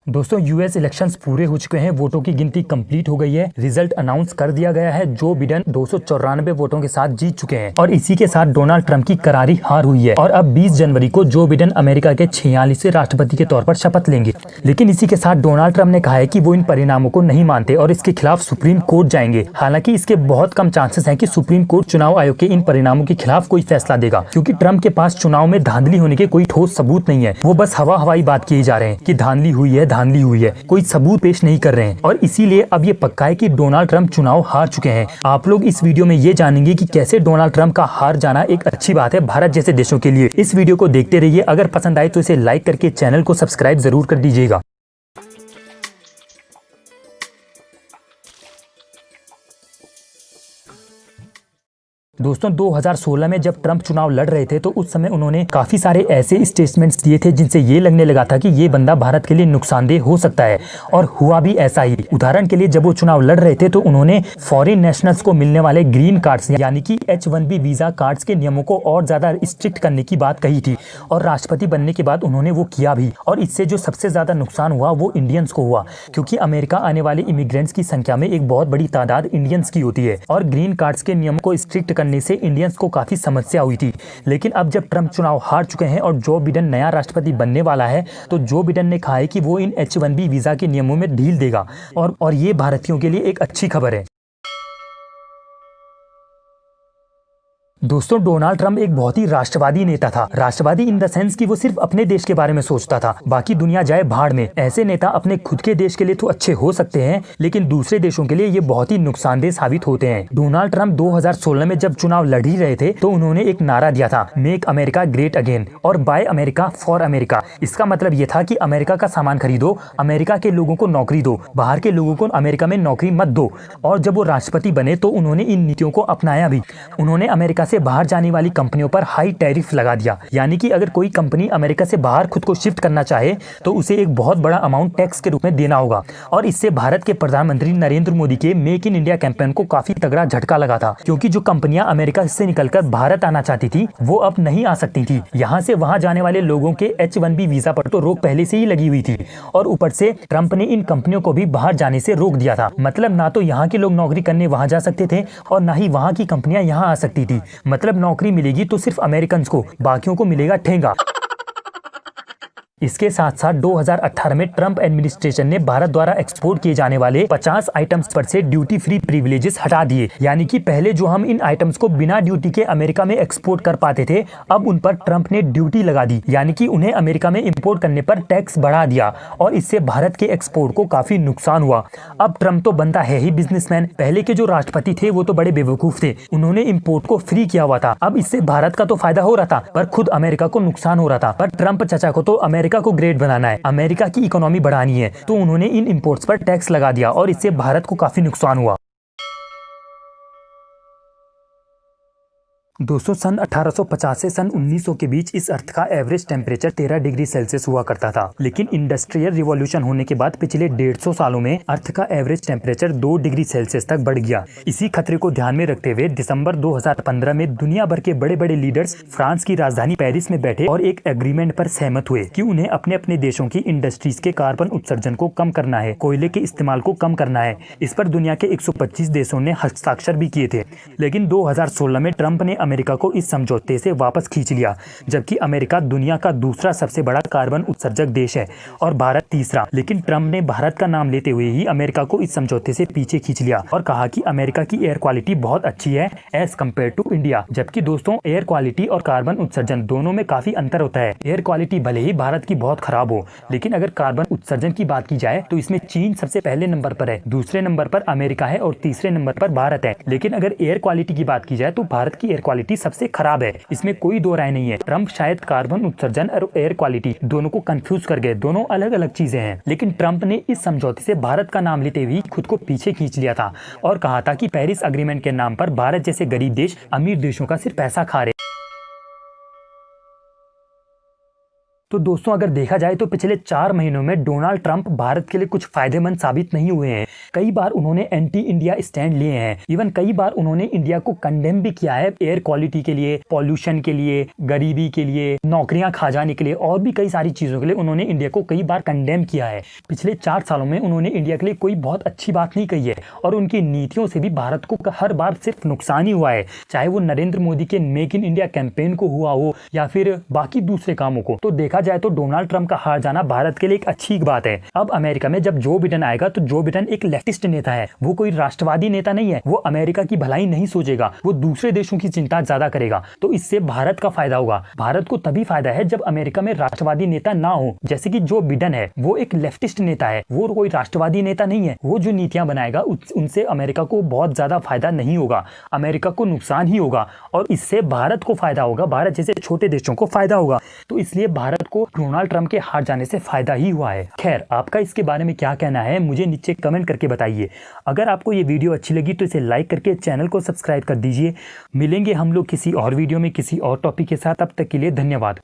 दोस्तों US elections पूरे हो चुके हैं, वोटों की गिनती कंप्लीट हो गई है, रिजल्ट अनाउंस कर दिया गया है। जो बिडेन 294 वोटों के साथ जीत चुके हैं और इसी के साथ डोनाल्ड ट्रंप की करारी हार हुई है और अब 20 जनवरी को जो बिडेन अमेरिका के 46वें राष्ट्रपति के तौर पर शपथ लेंगे। लेकिन इसी के साथ डोनाल्ड ट्रंप ने कहा है कि वो इन परिणामों को नहीं मानते और इसके खिलाफ सुप्रीम कोर्ट जाएंगे। हालांकि इसके बहुत कम चांसेस हैं कि सुप्रीम कोर्ट चुनाव आयोग के इन परिणामों के खिलाफ कोई फैसला देगा, क्योंकि ट्रंप के पास चुनाव में धांधली होने के कोई ठोस सबूत नहीं है। वो बस हवाई बात किए जा रहे हैं कि धांधली हुई है, कोई सबूत पेश नहीं कर रहे हैं और इसीलिए अब ये पक्का है कि डोनाल्ड ट्रंप चुनाव हार चुके हैं। आप लोग इस वीडियो में ये जानेंगे कि कैसे डोनाल्ड ट्रंप का हार जाना एक अच्छी बात है भारत जैसे देशों के लिए। इस वीडियो को देखते रहिए, अगर पसंद आए तो इसे लाइक करके चैनल को सब्सक्राइब जरूर कर दीजिएगा। दोस्तों 2016 में जब ट्रंप चुनाव लड़ रहे थे तो उस समय उन्होंने काफी सारे ऐसे स्टेटमेंट्स दिए थे जिनसे ये लगने लगा था कि ये बंदा भारत के लिए नुकसानदेह हो सकता है, और हुआ भी ऐसा ही। उदाहरण के लिए जब वो चुनाव लड़ रहे थे तो उन्होंने फॉरेन नेशनल्स को मिलने वाले ग्रीन कार्ड्स यानी कि H1B वीजा कार्ड्स के नियमों को और ज्यादा स्ट्रिक्ट करने की बात कही थी, और राष्ट्रपति बनने के बाद उन्होंने वो किया भी। और इससे जो सबसे ज्यादा नुकसान हुआ वो इंडियंस को हुआ, क्योंकि अमेरिका आने वाले इमिग्रेंट्स की संख्या में एक बहुत बड़ी तादाद इंडियंस की होती है और ग्रीन कार्ड्स के नियमों को स्ट्रिक्ट करने से इंडियंस को काफी समस्या हुई थी। लेकिन अब जब ट्रंप चुनाव हार चुके हैं और जो बिडेन नया राष्ट्रपति बनने वाला है, तो जो बिडेन ने कहा है कि वो इन H1B वीजा के नियमों में ढील देगा और ये भारतीयों के लिए एक अच्छी खबर है। दोस्तों डोनाल्ड ट्रंप एक बहुत ही राष्ट्रवादी नेता था। राष्ट्रवादी इन द सेंस कि वो सिर्फ अपने देश के बारे में सोचता था, बाकी दुनिया जाए भाड़ में। ऐसे नेता अपने खुद के देश के लिए तो अच्छे हो सकते हैं, लेकिन दूसरे देशों के लिए ये बहुत ही नुकसानदेह साबित होते हैं। डोनाल्ड ट्रंप 2016 में जब चुनाव लड़ ही रहे थे तो उन्होंने एक नारा दिया था, मेक अमेरिका ग्रेट अगेन और बाय अमेरिका फॉर अमेरिका। इसका मतलब ये था कि अमेरिका का सामान खरीदो, अमेरिका के लोगों को नौकरी दो, बाहर के लोगों को अमेरिका में नौकरी मत दो। और जब वो राष्ट्रपति बने तो उन्होंने इन नीतियों को अपनाया भी। उन्होंने अमेरिका से बाहर जाने वाली कंपनियों पर हाई टैरिफ लगा दिया, यानी कि अगर कोई कंपनी अमेरिका से बाहर खुद को शिफ्ट करना चाहे तो उसे एक बहुत बड़ा अमाउंट टैक्स के रूप में देना होगा। और इससे भारत के प्रधानमंत्री नरेंद्र मोदी के मेक इन इंडिया कैंपेन को काफी तगड़ा झटका लगा था, क्योंकि जो कंपनियां अमेरिका से निकलकर भारत आना चाहती थी वो अब नहीं आ सकती थी। यहाँ से वहां जाने वाले लोगों के H1B वीजा पर तो रोक पहले से ही लगी हुई थी, और ऊपर से ट्रंप ने इन कंपनियों को भी बाहर जाने से रोक दिया था। मतलब ना तो यहाँ के लोग नौकरी करने वहां जा सकते थे और ना ही वहां की कंपनियां यहाँ आ सकती थी। मतलब नौकरी मिलेगी तो सिर्फ अमेरिकन को, बाकियों को मिलेगा ठेंगा। इसके साथ साथ 2018 में ट्रंप एडमिनिस्ट्रेशन ने भारत द्वारा एक्सपोर्ट किए जाने वाले 50 आइटम्स पर से ड्यूटी फ्री प्रिविलेजेस हटा दिए। यानी कि पहले जो हम इन आइटम्स को बिना ड्यूटी के अमेरिका में एक्सपोर्ट कर पाते थे, अब उन पर ट्रंप ने ड्यूटी लगा दी, यानी कि उन्हें अमेरिका में इंपोर्ट करने पर टैक्स बढ़ा दिया, और इससे भारत के एक्सपोर्ट को काफी नुकसान हुआ। अब ट्रंप तो बनता है ही बिजनेसमैन, पहले के जो राष्ट्रपति थे वो तो बड़े बेवकूफ थे, उन्होंने इम्पोर्ट को फ्री किया हुआ था। अब इससे भारत का तो फायदा हो रहा था पर खुद अमेरिका को नुकसान हो रहा था। पर ट्रंप चचा को तो अमेरिका को ग्रेट बनाना है, अमेरिका की इकोनॉमी बढ़ानी है, तो उन्होंने इन इंपोर्ट्स पर टैक्स लगा दिया और इससे भारत को काफी नुकसान हुआ। दोस्तों सन 1850 से सन 1900 के बीच इस अर्थ का एवरेज टेम्परेचर 13 डिग्री सेल्सियस हुआ करता था, लेकिन इंडस्ट्रियल रिवॉल्यूशन होने के बाद पिछले 150 सालों में अर्थ का एवरेज टेम्परेचर 2 डिग्री सेल्सियस तक बढ़ गया। इसी खतरे को ध्यान में रखते हुए दिसंबर 2015 में दुनिया भर के बड़े बड़े लीडर्स फ्रांस की राजधानी पेरिस में बैठे और एक एग्रीमेंट पर सहमत हुए कि उन्हें अपने अपने देशों की इंडस्ट्रीज के कार्बन उत्सर्जन को कम करना है, कोयले के इस्तेमाल को कम करना है। इस पर दुनिया के 125 देशों ने हस्ताक्षर भी किए थे, लेकिन 2016 में ट्रंप ने अमेरिका को इस समझौते से वापस खींच लिया, जबकि अमेरिका दुनिया का दूसरा सबसे बड़ा कार्बन उत्सर्जक देश है और भारत तीसरा। लेकिन ट्रंप ने भारत का नाम लेते हुए ही अमेरिका को इस समझौते से पीछे खींच लिया और कहा कि अमेरिका की एयर क्वालिटी बहुत अच्छी है एज कम्पेयर टू इंडिया। जबकि दोस्तों एयर क्वालिटी और कार्बन उत्सर्जन दोनों में काफी अंतर होता है। एयर क्वालिटी भले ही भारत की बहुत खराब हो, लेकिन अगर कार्बन उत्सर्जन की बात की जाए तो इसमें चीन सबसे पहले नंबर पर है, दूसरे नंबर पर अमेरिका है और तीसरे नंबर पर भारत है। लेकिन अगर एयर क्वालिटी की बात की जाए तो भारत की एयर क्वालिटी सबसे खराब है, इसमें कोई दो राय नहीं है। ट्रंप शायद कार्बन उत्सर्जन और एयर क्वालिटी दोनों को कंफ्यूज कर गए, दोनों अलग अलग चीजें हैं। लेकिन ट्रंप ने इस समझौते से भारत का नाम लेते हुए खुद को पीछे खींच लिया था और कहा था कि पेरिस अग्रीमेंट के नाम पर भारत जैसे गरीब देश अमीर देशों का सिर्फ पैसा खा रहे। तो दोस्तों अगर देखा जाए तो पिछले 4 महीनों में डोनाल्ड ट्रंप भारत के लिए कुछ फायदेमंद साबित नहीं हुए हैं। कई बार उन्होंने एंटी इंडिया स्टैंड लिए हैं। इवन कई बार उन्होंने इंडिया को कंडेम भी किया है एयर क्वालिटी के लिए, पॉल्यूशन के लिए, गरीबी के लिए, नौकरियां खा जाने के लिए और भी कई सारी चीजों के लिए उन्होंने इंडिया को कई बार कंडेम किया है। पिछले 4 सालों में उन्होंने इंडिया के लिए कोई बहुत अच्छी बात नहीं कही है और उनकी नीतियों से भी भारत को हर बार सिर्फ नुकसान ही हुआ है, चाहे वो नरेंद्र मोदी के मेक इन इंडिया कैंपेन को हुआ हो या फिर बाकी दूसरे कामों को। तो देखा जाए तो डोनाल्ड ट्रंप का हार जाना भारत के लिए एक अच्छी बात है। अब अमेरिका में जब जो बिडेन आएगा तो जो बिडेन एक लेफ्टिस्ट नेता है, वो कोई राष्ट्रवादी नेता नहीं है। वो अमेरिका की भलाई नहीं सोचेगा, वो दूसरे देशों की चिंता ज्यादा करेगा। तो इससे भारत का फायदा होगा। भारत को तभी फायदा है जब अमेरिका में राष्ट्रवादी नेता ना हो। जैसे कि जो बिडेन है वो एक लेफ्टिस्ट नेता है, वो कोई राष्ट्रवादी नेता नहीं है। वो जो नीतियां बनाएगा उनसे अमेरिका को बहुत ज्यादा फायदा नहीं होगा, अमेरिका को नुकसान ही होगा और इससे भारत को फायदा होगा, भारत जैसे छोटे देशों को फायदा होगा। तो इसलिए भारत को डोनाल्ड ट्रंप के हार जाने से फायदा ही हुआ है। खैर, आपका इसके बारे में क्या कहना है मुझे नीचे कमेंट करके बताइए। अगर आपको ये वीडियो अच्छी लगी तो इसे लाइक करके चैनल को सब्सक्राइब कर दीजिए। मिलेंगे हम लोग किसी और वीडियो में किसी और टॉपिक के साथ। तब तक के लिए धन्यवाद।